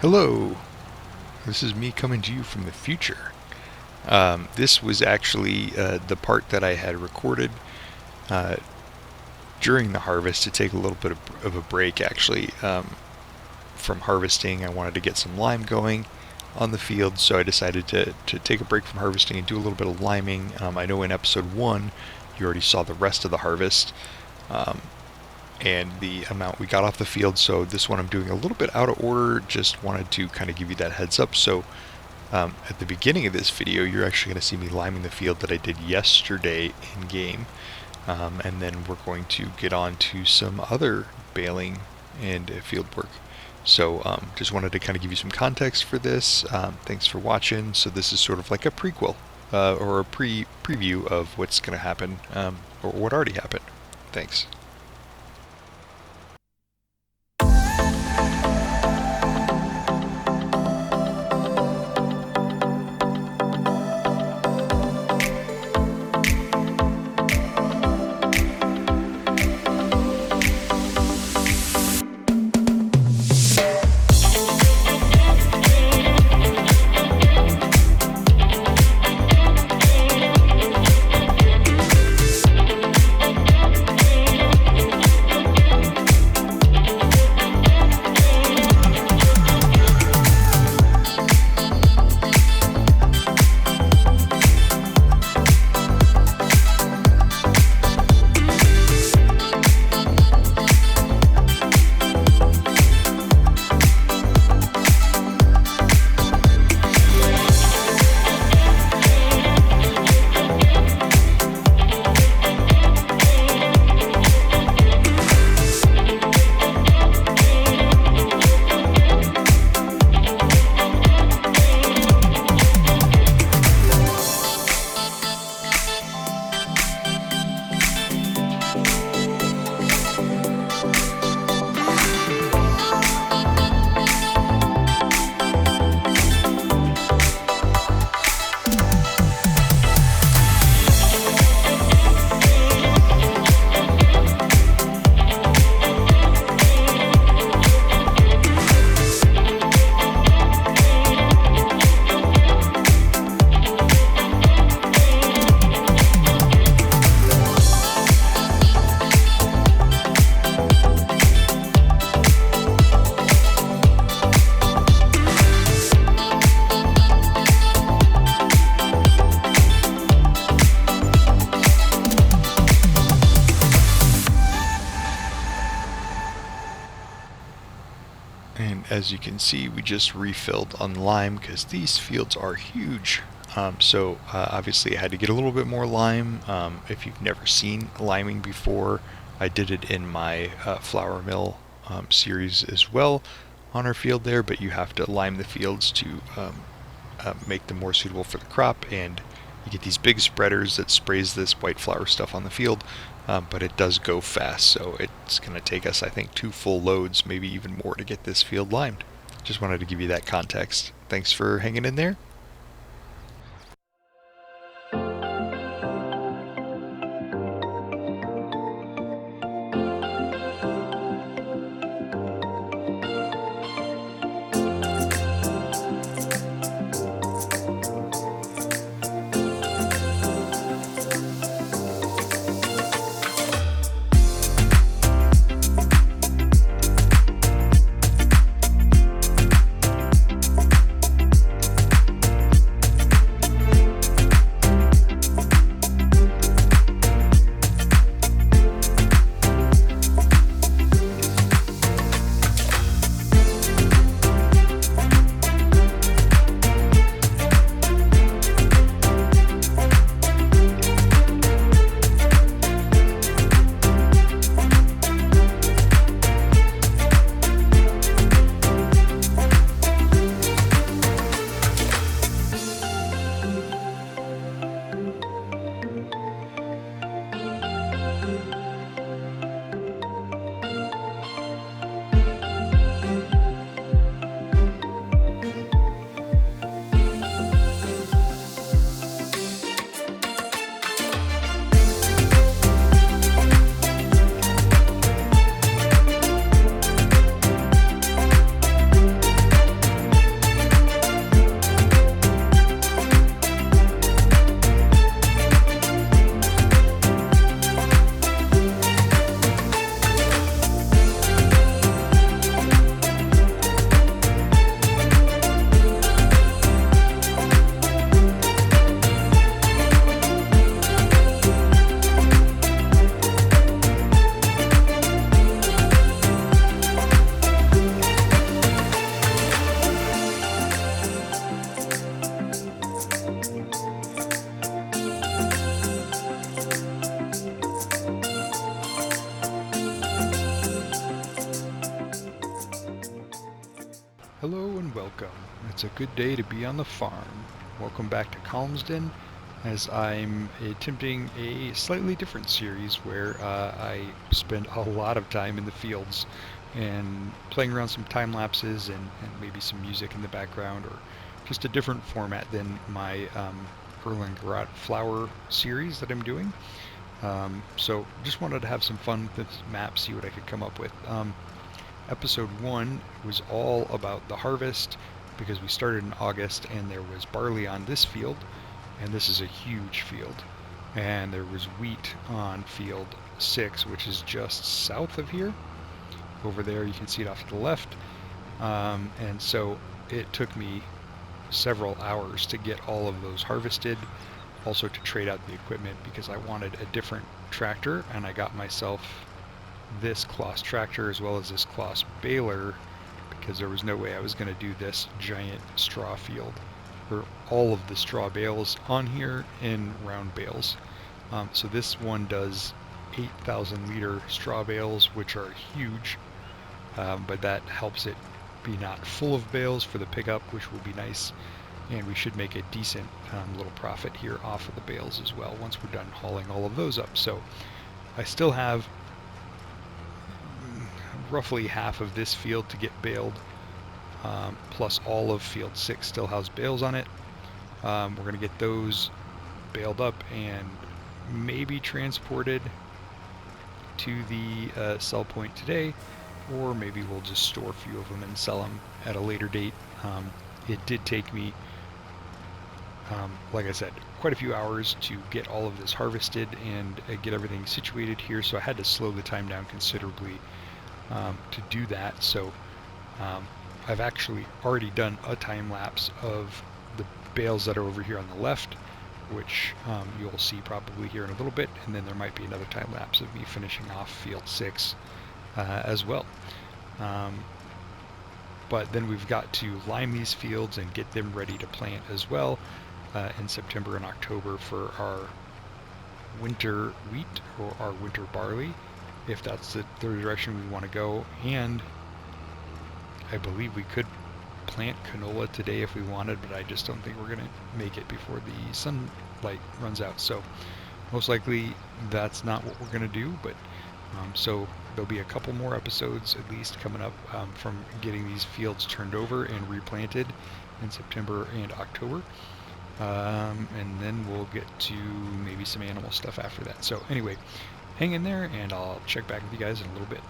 Hello, this is me coming to you from the future. This was actually the part that I had recorded during the harvest to take a little bit of a break actually from harvesting. I wanted to get some lime going on the field, so I decided to take a break from harvesting and do a little bit of liming. I know in episode 1 you already saw the rest of the harvest and the amount we got off the field, so this one I'm doing a little bit out of order. Just wanted to kind of give you that heads up. So at the beginning of this video you're actually going to see me liming the field that I did yesterday in game, and then we're going to get on to some other baling and field work. So just wanted to kind of give you some context for this. Thanks for watching. So this is sort of like a prequel or a preview of what's going to happen, or what already happened. Thanks. And as you can see, we just refilled on lime because these fields are huge. So obviously I had to get a little bit more lime. If you've never seen liming before, I did it in my flour mill series as well on our field there, but you have to lime the fields to make them more suitable for the crop, and you get these big spreaders that sprays this white flour stuff on the field. But it does go fast, so it's going to take us, I think, 2 full loads, maybe even more, to get this field limed. Just wanted to give you that context. Thanks for hanging in there. Hello and welcome. It's a good day to be on the farm. Welcome back to Calmsden, as I'm attempting a slightly different series where I spend a lot of time in the fields and playing around some time lapses and maybe some music in the background, or just a different format than my Erlengarot flower series that I'm doing. So just wanted to have some fun with this map, see what I could come up with. Episode 1 was all about the harvest, because we started in August and there was barley on this field, and this is a huge field, and there was wheat on field 6, which is just south of here. Over there you can see it off to the left, and so it took me several hours to get all of those harvested, also to trade out the equipment because I wanted a different tractor, and I got myself this Kloss tractor as well as this Kloss baler, because there was no way I was going to do this giant straw field or all of the straw bales on here in round bales. So this one does 8,000 liter straw bales, which are huge, but that helps it be not full of bales for the pickup, which will be nice, and we should make a decent little profit here off of the bales as well once we're done hauling all of those up. So I still have roughly half of this field to get baled, plus all of field 6 still has bales on it. We're going to get those baled up and maybe transported to the sell point today, or maybe we'll just store a few of them and sell them at a later date. It did take me, like I said, quite a few hours to get all of this harvested and get everything situated here, so I had to slow the time down considerably to do that. So I've actually already done a time lapse of the bales that are over here on the left, which you'll see probably here in a little bit, and then there might be another time lapse of me finishing off field 6 as well. But then we've got to lime these fields and get them ready to plant as well in September and October for our winter wheat or our winter barley, if that's the direction we want to go. And I believe we could plant canola today if we wanted, but I just don't think we're going to make it before the sunlight runs out. So most likely that's not what we're going to do, but so there'll be a couple more episodes at least coming up from getting these fields turned over and replanted in September and October. And then we'll get to maybe some animal stuff after that. So anyway, hang in there and I'll check back with you guys in a little bit.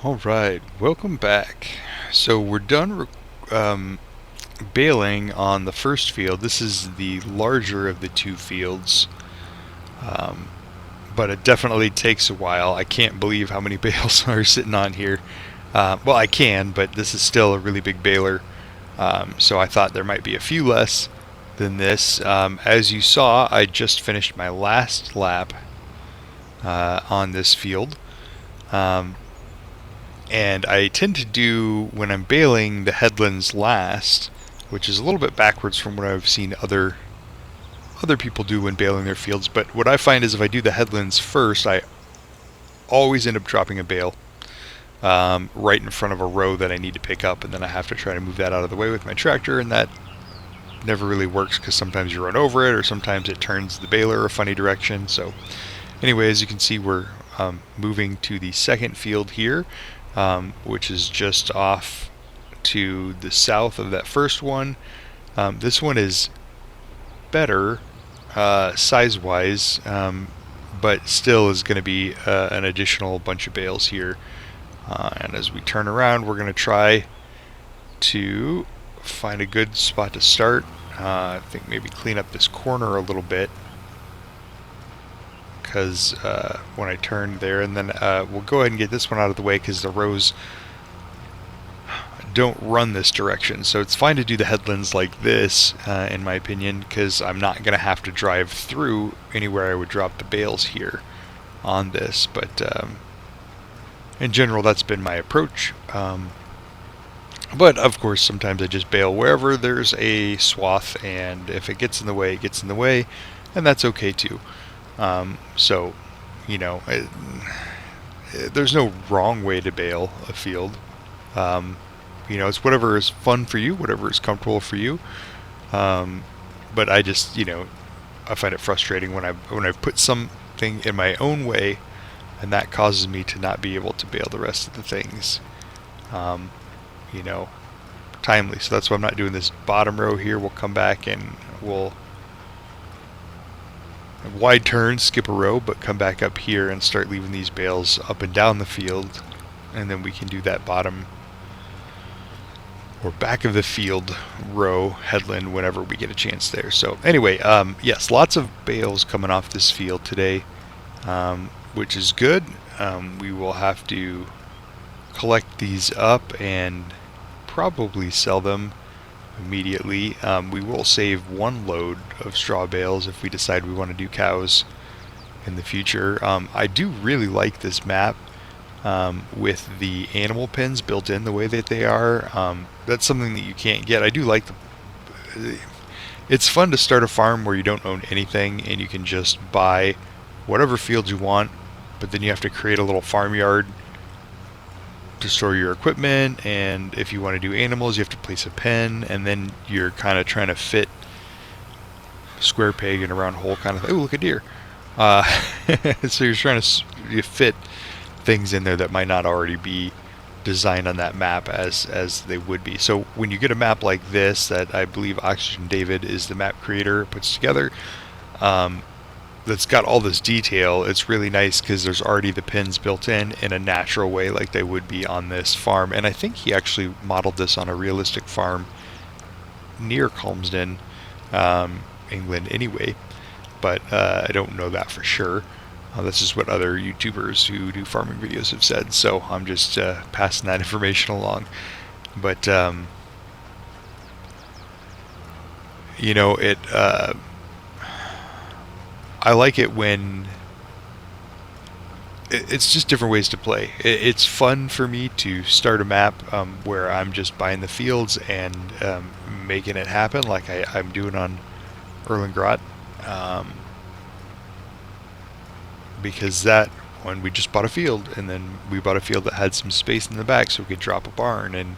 Alright, welcome back. So we're done baling on the first field. This is the larger of the two fields, but it definitely takes a while. I can't believe how many bales are sitting on here. Well, I can, but this is still a really big baler, so I thought there might be a few less, than this. As you saw, I just finished my last lap on this field. And I tend to do, when I'm baling, the headlands last, which is a little bit backwards from what I've seen other people do when baling their fields. But what I find is if I do the headlands first, I always end up dropping a bale right in front of a row that I need to pick up, and then I have to try to move that out of the way with my tractor, and that never really works because sometimes you run over it, or sometimes it turns the baler a funny direction. So anyway, as you can see, we're moving to the second field here, which is just off to the south of that first one. This one is better size-wise, but still is going to be an additional bunch of bales here. And as we turn around, we're going to try to find a good spot to start. I think maybe clean up this corner a little bit, because when I turn there, and then we'll go ahead and get this one out of the way because the rows don't run this direction. So it's fine to do the headlands like this, in my opinion, because I'm not going to have to drive through anywhere I would drop the bales here on this. But in general, that's been my approach. But of course, sometimes I just bale wherever there's a swath, and if it gets in the way, it gets in the way, and that's okay too. So, you know, there's no wrong way to bale a field. You know, it's whatever is fun for you, whatever is comfortable for you. But I just, you know, I find it frustrating when I've put something in my own way, and that causes me to not be able to bale the rest of the things, you know, timely. So that's why I'm not doing this bottom row here. We'll come back and we'll wide turn, skip a row, but come back up here and start leaving these bales up and down the field, and then we can do that bottom or back of the field row headland whenever we get a chance there. So anyway, yes, lots of bales coming off this field today, which is good. We will have to collect these up and probably sell them immediately. We will save one load of straw bales if we decide we want to do cows in the future. I do really like this map with the animal pens built in the way that they are. That's something that you can't get. I do like it's fun to start a farm where you don't own anything and you can just buy whatever fields you want, but then you have to create a little farmyard to store your equipment, and if you want to do animals, you have to place a pen, and then you're kind of trying to fit square peg in a round hole kind of thing. Oh, look, a deer. So you're trying to fit things in there that might not already be designed on that map as they would be. So when you get a map like this, that I believe Oxygen David is the map creator, puts together, that's got all this detail, it's really nice because there's already the pins built in a natural way like they would be on this farm. And I think he actually modeled this on a realistic farm near Calmsden, England anyway, but I don't know that for sure. This is what other YouTubers who do farming videos have said, so I'm just passing that information along. But you know, I like it when it's just different ways to play. It's fun for me to start a map where I'm just buying the fields and making it happen, like I'm doing on Erlengrot, because that one we just bought a field, and then we bought a field that had some space in the back so we could drop a barn, and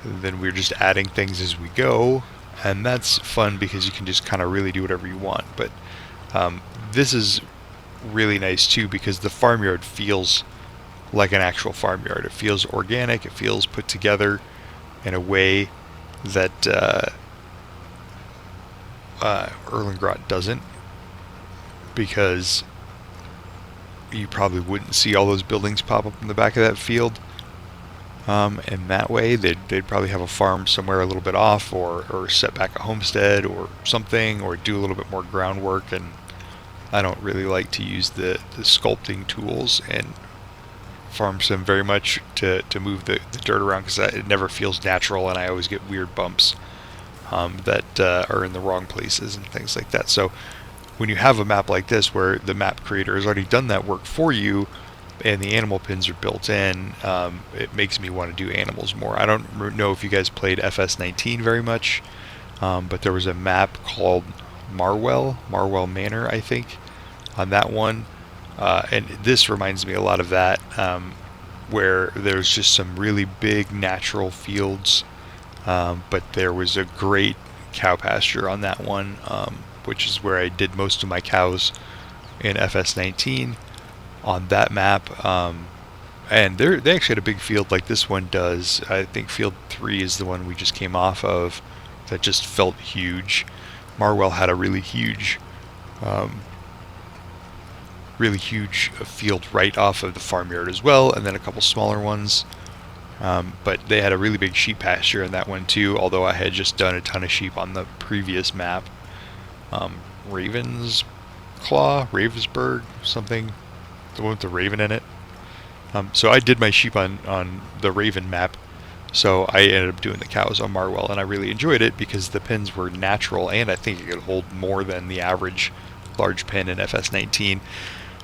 then we're just adding things as we go, and that's fun because you can just kind of really do whatever you want. But this is really nice too because the farmyard feels like an actual farmyard. It feels organic, it feels put together in a way that Erlengrot doesn't, because you probably wouldn't see all those buildings pop up in the back of that field. And that way they'd probably have a farm somewhere a little bit off, or set back a homestead or something, or do a little bit more groundwork. And I don't really like to use the sculpting tools and farm sim very much to move the dirt around, because it never feels natural and I always get weird bumps that are in the wrong places and things like that. So when you have a map like this where the map creator has already done that work for you and the animal pins are built in, it makes me want to do animals more. I don't know if you guys played FS19 very much, but there was a map called Marwell Manor, I think, on that one. And this reminds me a lot of that, where there's just some really big natural fields, but there was a great cow pasture on that one, which is where I did most of my cows in FS19 on that map. And they actually had a big field like this one does. I think field 3 is the one we just came off of that just felt huge. Marwell had a really huge field right off of the farmyard as well, and then a couple smaller ones. But they had a really big sheep pasture in that one too, although I had just done a ton of sheep on the previous map. Ravensburg, something, the one with the raven in it. So I did my sheep on the raven map, so I ended up doing the cows on Marwell, and I really enjoyed it because the pins were natural, and I think it could hold more than the average large pin in FS19.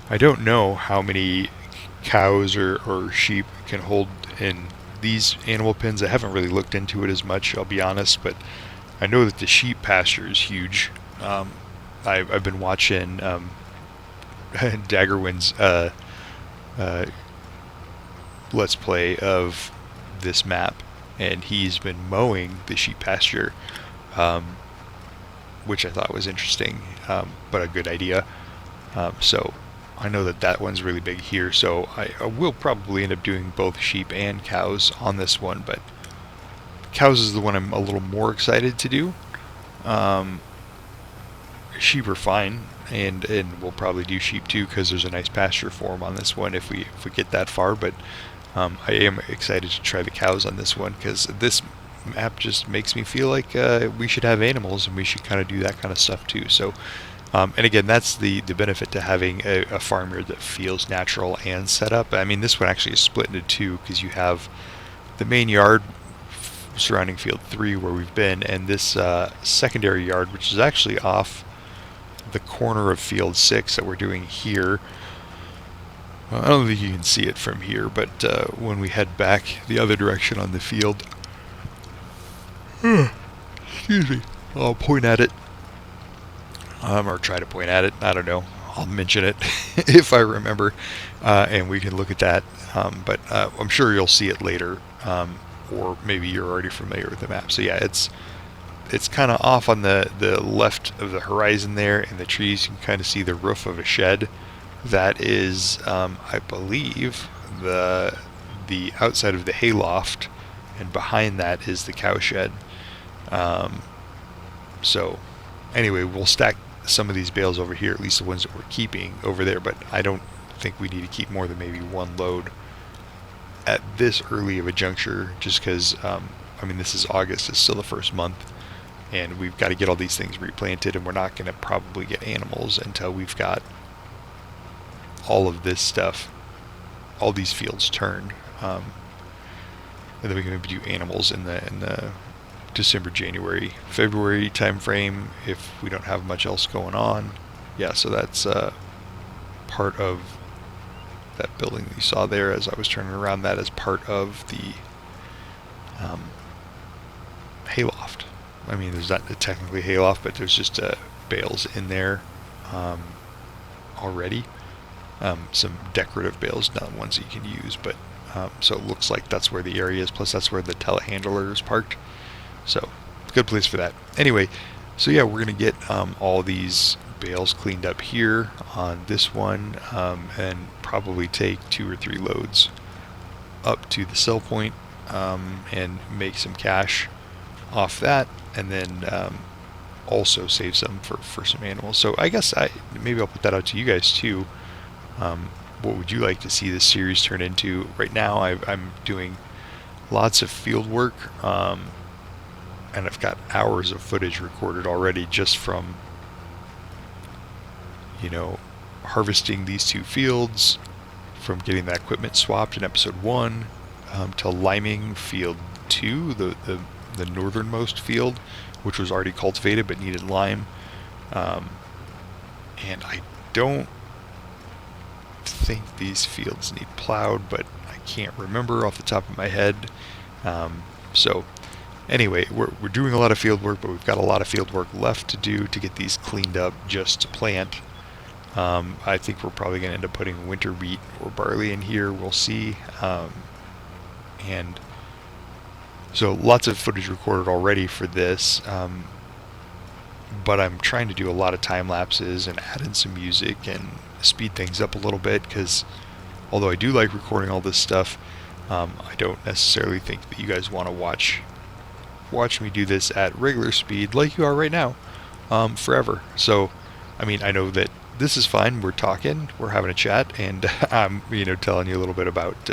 I don't know how many cows or sheep can hold in these animal pins. I haven't really looked into it as much, I'll be honest, but I know that the sheep pasture is huge. I've been watching Daggerwin's Let's Play of this map, and he's been mowing the sheep pasture, which I thought was interesting, but a good idea. So I know that one's really big here, so I will probably end up doing both sheep and cows on this one, but cows is the one I'm a little more excited to do. Sheep are fine, and we'll probably do sheep too because there's a nice pasture for them on this one if we get that far, but I am excited to try the cows on this one because this map just makes me feel like we should have animals and we should kind of do that kind of stuff too. So and again, that's the benefit to having a farmyard that feels natural and set up. I mean, this one actually is split into two because you have the main yard surrounding field 3 where we've been, and this secondary yard, which is actually off the corner of field 6 that we're doing here. I don't think you can see it from here, but when we head back the other direction on the field, excuse me, I'll point at it, or try to point at it. I don't know. I'll mention it if I remember, and we can look at that. But I'm sure you'll see it later, or maybe you're already familiar with the map. So yeah, it's kind of off on the left of the horizon there in the trees. You can kind of see the roof of a shed. That is, I believe, the outside of the hayloft, and behind that is the cow shed. So anyway, we'll stack some of these bales over here, at least the ones that we're keeping over there, but I don't think we need to keep more than maybe one load at this early of a juncture, just because, I mean, this is August, it's still the first month, and we've got to get all these things replanted, and we're not going to probably get animals until we've got all of this stuff, all these fields turned, and then we can maybe do animals in the December, January, February time frame if we don't have much else going on. Yeah, so that's part of that building that you saw there as I was turning around. That is part of the hayloft. I mean, there's not technically hayloft, but there's just bales in there already. Some decorative bales, not ones that you can use, but so it looks like that's where the area is, plus that's where the telehandler is parked. So, good place for that. Anyway, so yeah, we're going to get all these bales cleaned up here on this one, and probably take 2 or 3 loads up to the sell point, and make some cash off that, and then also save some for some animals. So I guess maybe I'll put that out to you guys too. What would you like to see this series turn into? Right now I'm doing lots of field work, and I've got hours of footage recorded already just from, harvesting these 2 fields, from getting that equipment swapped in episode 1, to liming field 2, the the northernmost field, which was already cultivated but needed lime. And I don't think these fields need plowed, but I can't remember off the top of my head. So anyway, we're doing a lot of field work, but we've got a lot of field work left to do to get these cleaned up just to plant. I think we're probably going to end up putting winter wheat or barley in here. We'll see. And so lots of footage recorded already for this. But I'm trying to do a lot of time lapses and add in some music and speed things up a little bit, because although I do like recording all this stuff, I don't necessarily think that you guys want to watch me do this at regular speed like you are right now forever. So I mean, I know that this is fine. We're talking, we're having a chat, and I'm telling you a little bit about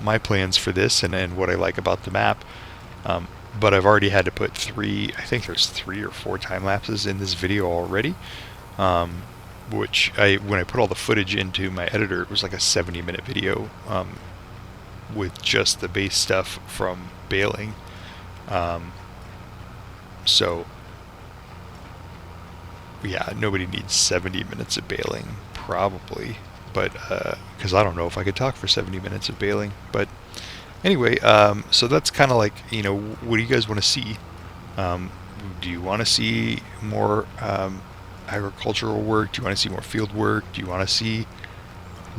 my plans for this and what I like about the map. But I've already had to put I think there's 3 or 4 time lapses in this video already, which when I put all the footage into my editor, it was like a 70-minute video with just the base stuff from baling. So yeah, nobody needs 70 minutes of baling, probably, but because I don't know if I could talk for 70 minutes of baling. But anyway, so that's kind of like, what do you guys want to see? Do you want to see more agricultural work? Do you want to see more field work? Do you want to see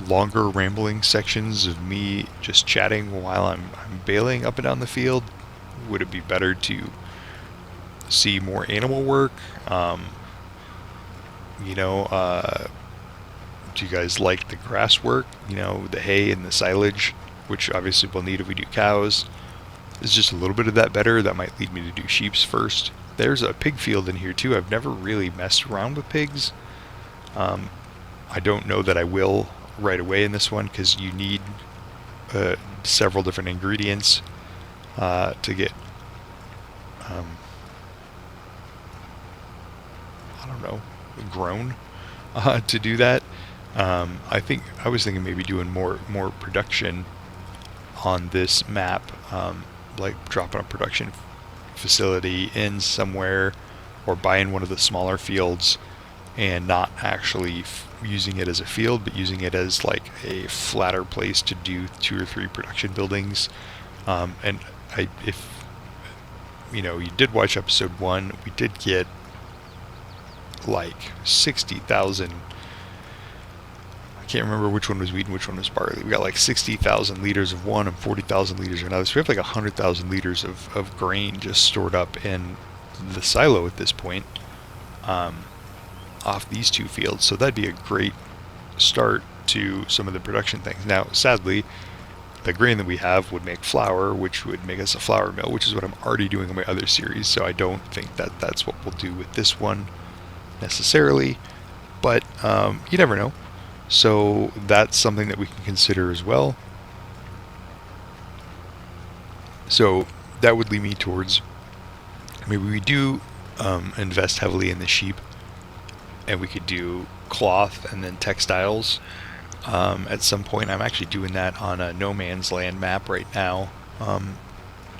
longer rambling sections of me just chatting while I'm baling up and down the field? Would it be better to see more animal work? Do you guys like the grass work? The hay and the silage, which obviously we'll need if we do cows. Is just a little bit of that better? That might lead me to do sheep's first. There's a pig field in here too. I've never really messed around with pigs. I don't know that I will right away in this one, because you need several different ingredients to get I don't know, grown to do that. I was thinking maybe doing more production on this map, like dropping a production facility in somewhere, or buying one of the smaller fields and not actually using it as a field, but using it as like a flatter place to do 2 or 3 production buildings. And if you did watch episode 1, we did get like 60,000. I can't remember which one was wheat and which one was barley. We got like 60,000 liters of one and 40,000 liters of another. So we have like 100,000 liters of grain just stored up in the silo at this point, off these 2 fields. So that'd be a great start to some of the production things. Now, sadly, the grain that we have would make flour, which would make us a flour mill, which is what I'm already doing in my other series. So I don't think that that's what we'll do with this one necessarily, but you never know. So that's something that we can consider as well. So that would lead me towards, maybe we do invest heavily in the sheep, and we could do cloth and then textiles at some point. I'm actually doing that on a no man's land map right now,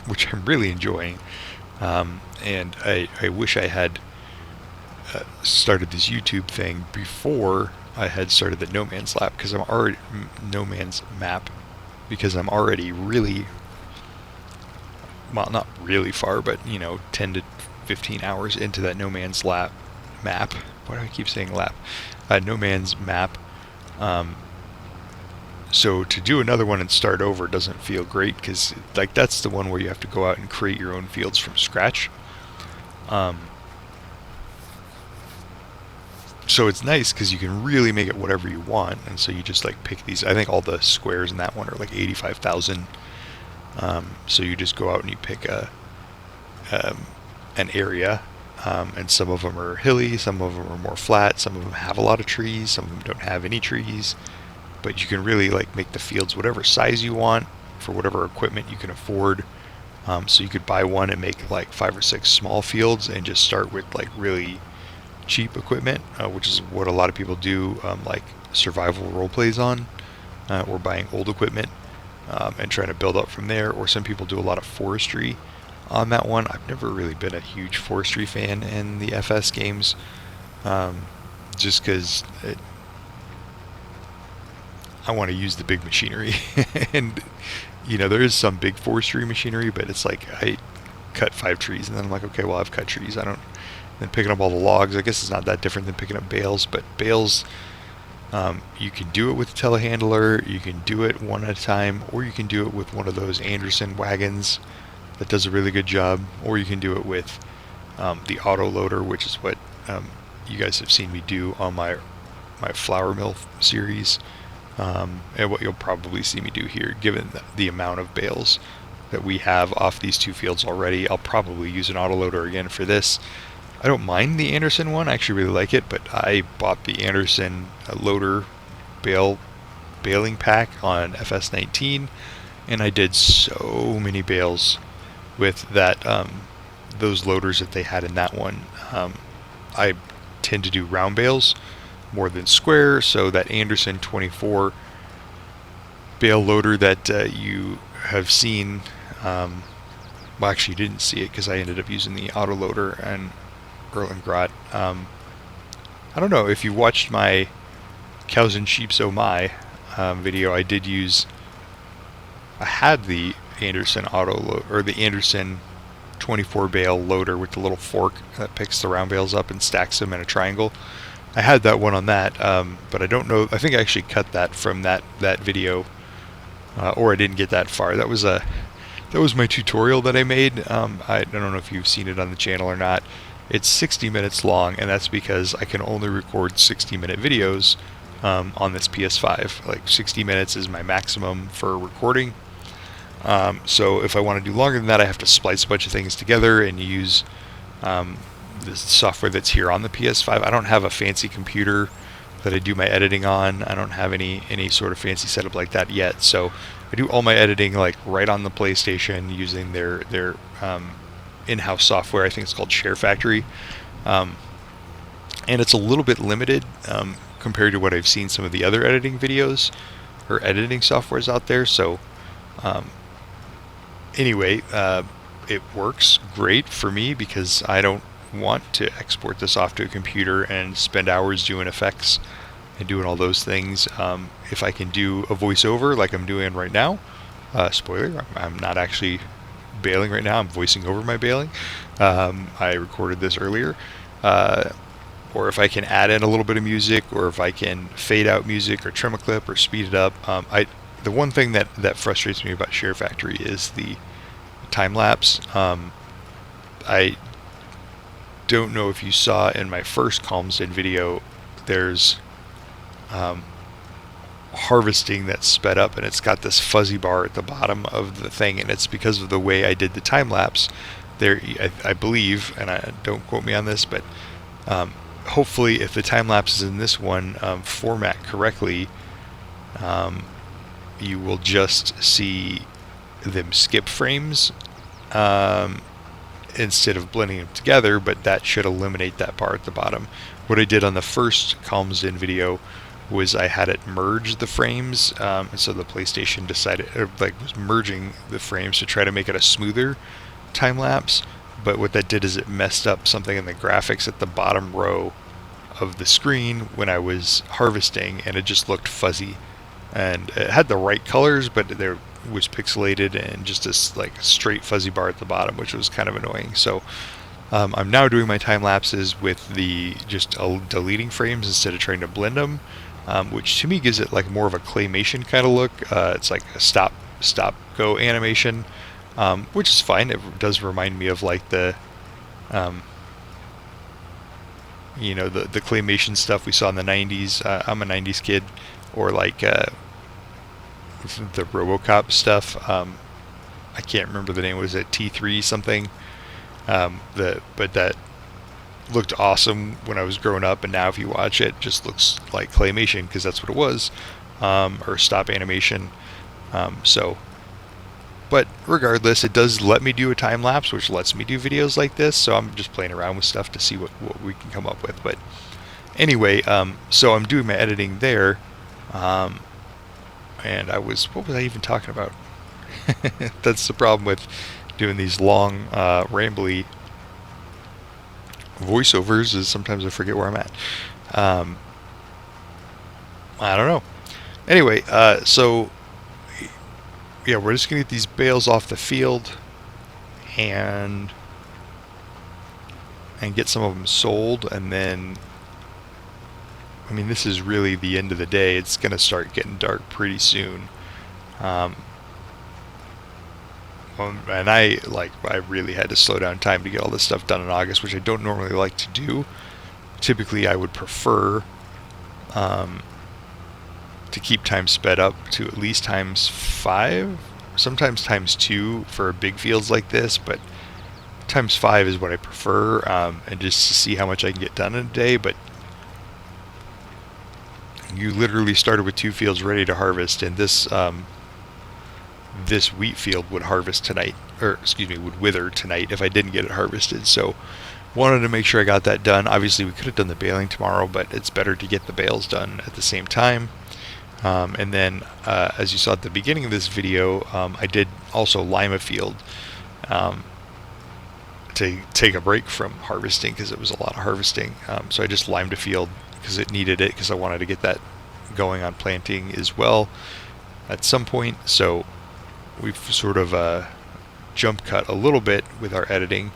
which I'm really enjoying, and I wish I had started this YouTube thing before I had started the no man's map, because I'm already really, well, not really far, but 10 to 15 hours into that no man's map. Why do I keep saying lap? No man's map. So to do another one and start over doesn't feel great, because like that's the one where you have to go out and create your own fields from scratch. So it's nice because you can really make it whatever you want, and so you just like pick these. I think all the squares in that one are like 85,000. So you just go out and you pick an area, and some of them are hilly, some of them are more flat, some of them have a lot of trees, some of them don't have any trees. But you can really like make the fields whatever size you want for whatever equipment you can afford. So you could buy one and make like 5 or 6 small fields and just start with like really cheap equipment, which is what a lot of people do, like survival role plays on, or buying old equipment and trying to build up from there. Or some people do a lot of forestry on that one. I've never really been a huge forestry fan in the FS games, just because I want to use the big machinery. And you know, there is some big forestry machinery, but it's like I cut 5 trees and then I'm like, okay, well, I've cut trees, I don't. Then picking up all the logs, I guess it's not that different than picking up bales, but bales, you can do it with a telehandler, you can do it one at a time, or you can do it with one of those Anderson wagons that does a really good job, or you can do it with the auto loader, which is what you guys have seen me do on my flour mill series, and what you'll probably see me do here, given the amount of bales that we have off these 2 fields already. I'll probably use an auto loader again for this. I don't mind the Anderson one, I actually really like it, but I bought the Anderson loader baling pack on FS19, and I did so many bales with that those loaders that they had in that one. I tend to do round bales more than square, so that Anderson 24 bale loader that you have seen, well, actually you didn't see it because I ended up using the auto loader and Erlengrot. I don't know if you watched my Cows and Sheeps Oh My video. I had the Anderson or the Anderson 24 bale loader with the little fork that picks the round bales up and stacks them in a triangle. I had that one on that, but I don't know. I think I actually cut that from that video, or I didn't get that far. That was my tutorial that I made. I don't know if you've seen it on the channel or not. It's 60 minutes long, and that's because I can only record 60-minute videos on this PS5. Like 60 minutes is my maximum for recording. So if I want to do longer than that, I have to splice a bunch of things together and use this software that's here on the PS5. I don't have a fancy computer that I do my editing on. I don't have any sort of fancy setup like that yet. So I do all my editing like right on the PlayStation using their in-house software. I think it's called Share Factory, and it's a little bit limited compared to what I've seen some of the other editing videos or editing softwares out there. So anyway, it works great for me because I don't want to export this off to a computer and spend hours doing effects and doing all those things. If I can do a voiceover like I'm doing right now, spoiler, I'm not actually baling right now, I'm voicing over my baling. I recorded this earlier. Or if I can add in a little bit of music, or if I can fade out music or trim a clip or speed it up. The one thing that frustrates me about Share Factory is the time lapse. I don't know if you saw in my first Calmsden video, there's harvesting that's sped up, and it's got this fuzzy bar at the bottom of the thing, and it's because of the way I did the time lapse there. I believe, and I don't quote me on this, but hopefully if the time lapse is in this one format correctly, you will just see them skip frames instead of blending them together, but that should eliminate that bar at the bottom. What I did on the first Calmsden video was I had it merge the frames, and so the PlayStation decided, was merging the frames to try to make it a smoother time lapse. But what that did is it messed up something in the graphics at the bottom row of the screen when I was harvesting, and it just looked fuzzy. And it had the right colors, but there was pixelated and just this like straight fuzzy bar at the bottom, which was kind of annoying. So I'm now doing my time lapses with the just deleting frames instead of trying to blend them, which to me gives it like more of a claymation kind of look. It's like a stop go animation, which is fine. It does remind me of like the the claymation stuff we saw in the 90s. I'm a 90s kid. Or like the RoboCop stuff. I can't remember the name. Was it T3 something? But that looked awesome when I was growing up, and now if you watch it, just looks like claymation because that's what it was, or stop animation. But regardless, it does let me do a time lapse, which lets me do videos like this. So I'm just playing around with stuff to see what we can come up with. But anyway, so I'm doing my editing there. And what was I even talking about? That's the problem with doing these long, rambly voiceovers is sometimes I forget where I'm at. I don't know. Anyway, so yeah, we're just gonna get these bales off the field and get some of them sold, and then, I mean, this is really the end of the day. It's gonna start getting dark pretty soon. And I really had to slow down time to get all this stuff done in August, which I don't normally like to do. Typically, I would prefer to keep time sped up to at least ×5, sometimes ×2 for big fields like this, but ×5 is what I prefer, and just to see how much I can get done in a day. But you literally started with 2 fields ready to harvest, and this this wheat field would harvest tonight, or excuse me, would wither tonight if I didn't get it harvested. So wanted to make sure I got that done. Obviously we could have done the baling tomorrow, but it's better to get the bales done at the same time. And then as you saw at the beginning of this video, I did also lime a field to take a break from harvesting because it was a lot of harvesting. So I just limed a field because it needed it, because I wanted to get that going on planting as well at some point. So we've sort of jump cut a little bit with our editing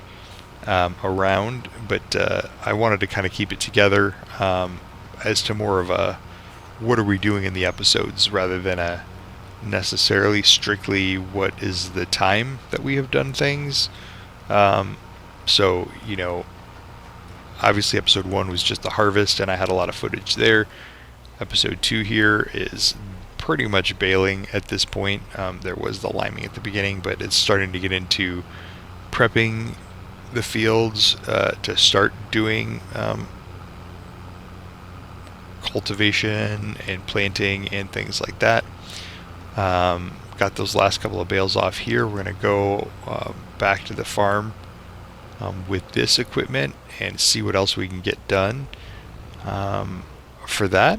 around, but I wanted to kind of keep it together as to more of a what are we doing in the episodes, rather than a necessarily strictly what is the time that we have done things. So, you know, obviously episode 1 was just the harvest, and I had a lot of footage there. Episode 2 here is pretty much baling at this point. There was the liming at the beginning, but it's starting to get into prepping the fields to start doing cultivation and planting and things like that. Got those last couple of bales off here. We're going to go back to the farm with this equipment and see what else we can get done for that.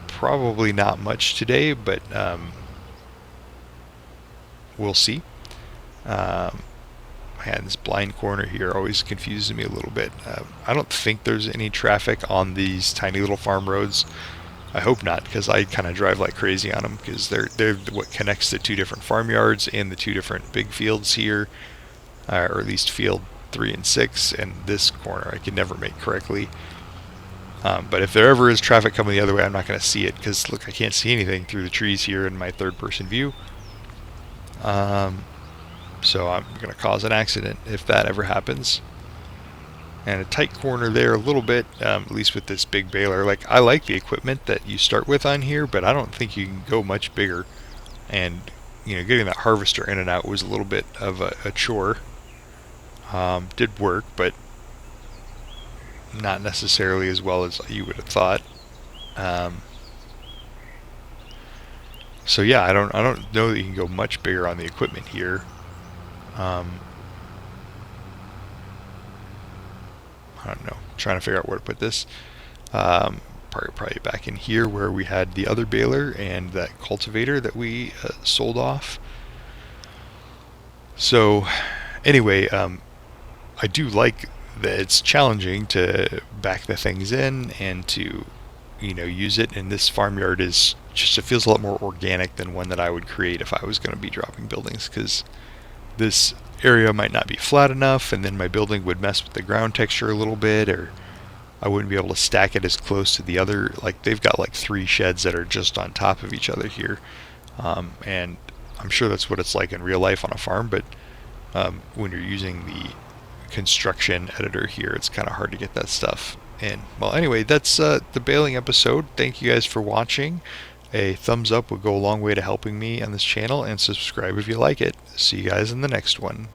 Probably not much today, but we'll see. Man, this blind corner here always confuses me a little bit. I don't think there's any traffic on these tiny little farm roads. I hope not, because I kind of drive like crazy on them, because they're what connects the 2 different farmyards and the 2 different big fields here, or at least field 3 and 6, and this corner I can never make correctly. But if there ever is traffic coming the other way, I'm not going to see it, because look, I can't see anything through the trees here in my third-person view. So I'm going to cause an accident if that ever happens. And a tight corner there a little bit, at least with this big baler. Like, I like the equipment that you start with on here, but I don't think you can go much bigger. And, you know, getting that harvester in and out was a little bit of a chore. Did work, but not necessarily as well as you would have thought. So yeah, I don't know that you can go much bigger on the equipment here. I don't know. I'm trying to figure out where to put this. Probably back in here where we had the other baler and that cultivator that we sold off. So anyway, I do like that it's challenging to back the things in and to, you know, use it. And this farmyard is just, it feels a lot more organic than one that I would create if I was going to be dropping buildings, because this area might not be flat enough, and then my building would mess with the ground texture a little bit, or I wouldn't be able to stack it as close to the other. Like, they've got like 3 sheds that are just on top of each other here, and I'm sure that's what it's like in real life on a farm, but when you're using the construction editor here, it's kind of hard to get that stuff in. Well, anyway, that's the baling episode. Thank you guys for watching. A thumbs up would go a long way to helping me on this channel, and subscribe if you like it. See you guys in the next one.